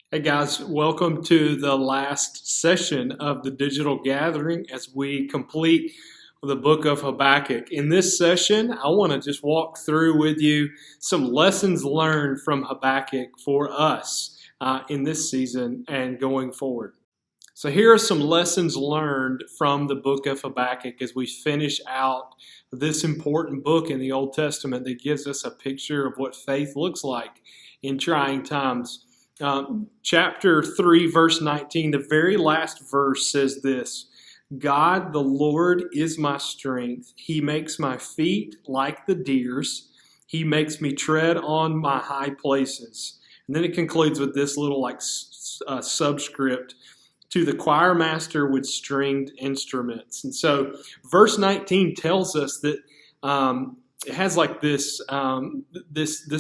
Hey guys, welcome to the last session of the digital gathering as we complete the book of Habakkuk. In this session, I want to just walk through with you some lessons learned from Habakkuk for us in this season and going forward. So, here are some lessons learned from the book of Habakkuk as we finish out this important book in the Old Testament that gives us a picture of what faith looks like in trying times. Chapter 3, verse 19, the very last verse says this: God, the Lord, is my strength. He makes my feet like the deer's. He makes me tread on my high places. And then it concludes with this little subscript: to the choir master with stringed instruments. And so verse 19 tells us that it has like this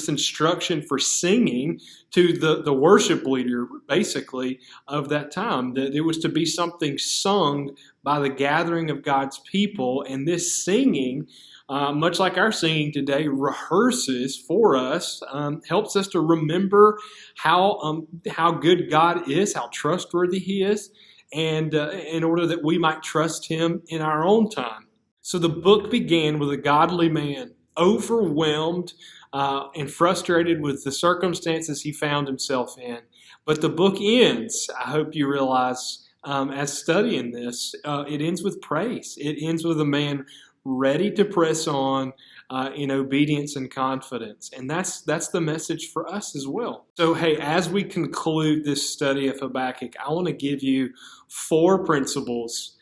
instruction for singing to the worship leader, basically, of that time, that it was to be something sung by the gathering of God's people. And this singing, much like our singing today, rehearses for us, helps us to remember how good God is, how trustworthy He is, and in order that we might trust Him in our own time. So the book began with a godly man, overwhelmed and frustrated with the circumstances he found himself in. But the book ends, I hope you realize, as studying this, it ends with praise. It ends with a man ready to press on in obedience and confidence. And that's the message for us as well. So, hey, as we conclude this study of Habakkuk, I want to give you 4 principles.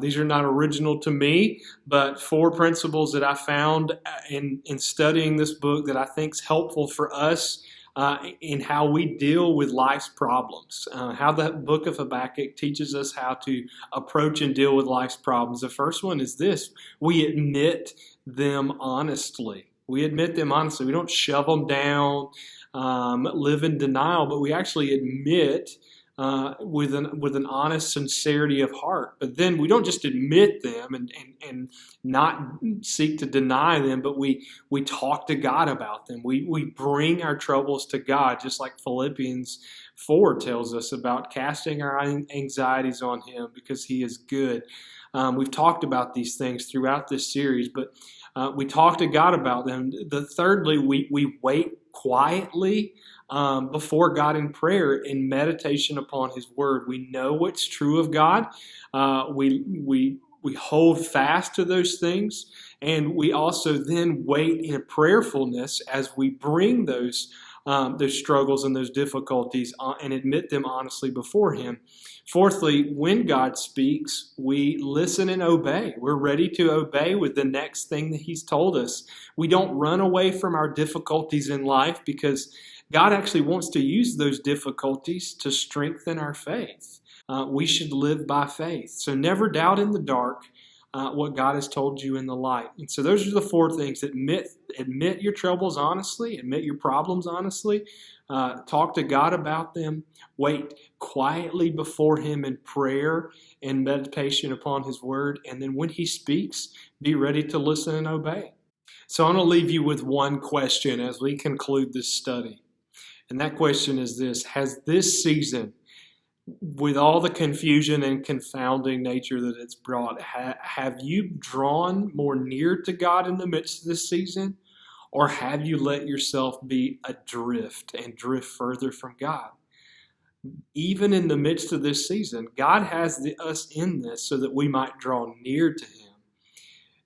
These are not original to me, but 4 principles that I found in studying this book that I think is helpful for us in how we deal with life's problems. How the book of Habakkuk teaches us how to approach and deal with life's problems. The first one is this: we admit them honestly. We admit them honestly. We don't shove them down, live in denial, but we actually admit with an honest sincerity of heart. But then we don't just admit them and not seek to deny them, but we talk to God about them. We bring our troubles to God, just like Philippians 4 tells us about casting our anxieties on Him because He is good. We've talked about these things throughout this series, but we talk to God about them. Thirdly, we wait quietly before God in prayer in meditation upon His Word. We know what's true of God. We hold fast to those things, and we also then wait in prayerfulness as we bring those struggles and those difficulties and admit them honestly before Him. Fourthly, when God speaks, we listen and obey. We're ready to obey with the next thing that He's told us. We don't run away from our difficulties in life because God actually wants to use those difficulties to strengthen our faith. We should live by faith. So never doubt in the dark what God has told you in the light. And so those are the 4 things. Admit your troubles honestly. Admit your problems honestly. Talk to God about them. Wait quietly before Him in prayer and meditation upon His Word. And then when He speaks, be ready to listen and obey. So I'm going to leave you with one question as we conclude this study. And that question is this: has this season, with all the confusion and confounding nature that it's brought, have you drawn more near to God in the midst of this season? Or have you let yourself be adrift and drift further from God? Even in the midst of this season, God has us in this so that we might draw near to Him.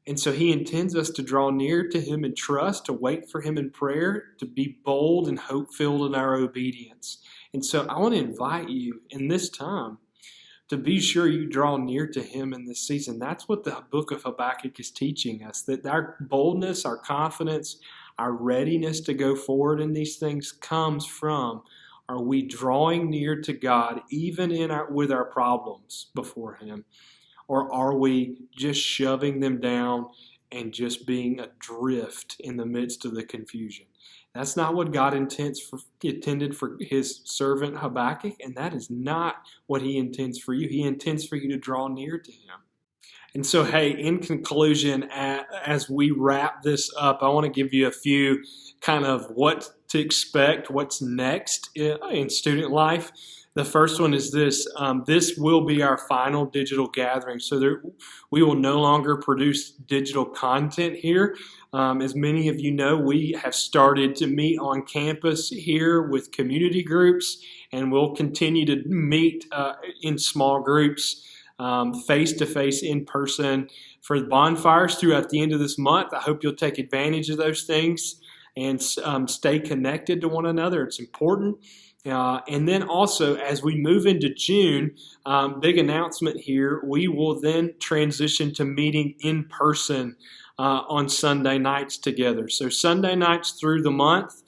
And so He intends us to draw near to Him in trust, to wait for Him in prayer, to be bold and hope-filled in our obedience. And so I want to invite you in this time to be sure you draw near to Him in this season. That's what the book of Habakkuk is teaching us, that our boldness, our confidence, our readiness to go forward in these things comes from, are we drawing near to God even with our problems before Him? Or are we just shoving them down and just being adrift in the midst of the confusion? That's not what God intended for His servant Habakkuk, and that is not what He intends for you. He intends for you to draw near to Him. And so, hey, in conclusion, as we wrap this up, I want to give you a few kind of what to expect, what's next in student life. The first one is this. This will be our final digital gathering. So we will no longer produce digital content here. As many of you know, we have started to meet on campus here with community groups, and we'll continue to meet in small groups, face-to-face, in person for the bonfires throughout the end of this month. I hope you'll take advantage of those things and stay connected to one another. It's important. And then also, as we move into June, big announcement here, we will then transition to meeting in person on Sunday nights together. So Sunday nights through the month,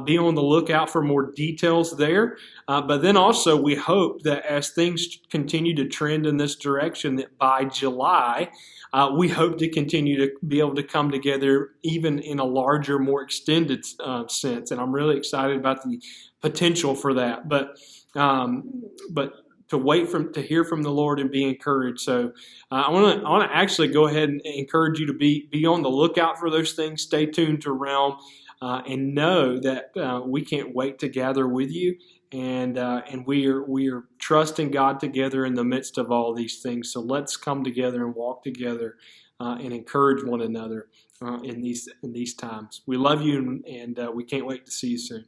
be on the lookout for more details there. But then also, we hope that as things continue to trend in this direction, that by July, we hope to continue to be able to come together even in a larger, more extended sense. And I'm really excited about the potential for that. But to hear from the Lord and be encouraged. So I want to actually go ahead and encourage you to be on the lookout for those things. Stay tuned to Realm and know that we can't wait to gather with you. And we are trusting God together in the midst of all these things. So let's come together and walk together and encourage one another in these times. We love you, and we can't wait to see you soon.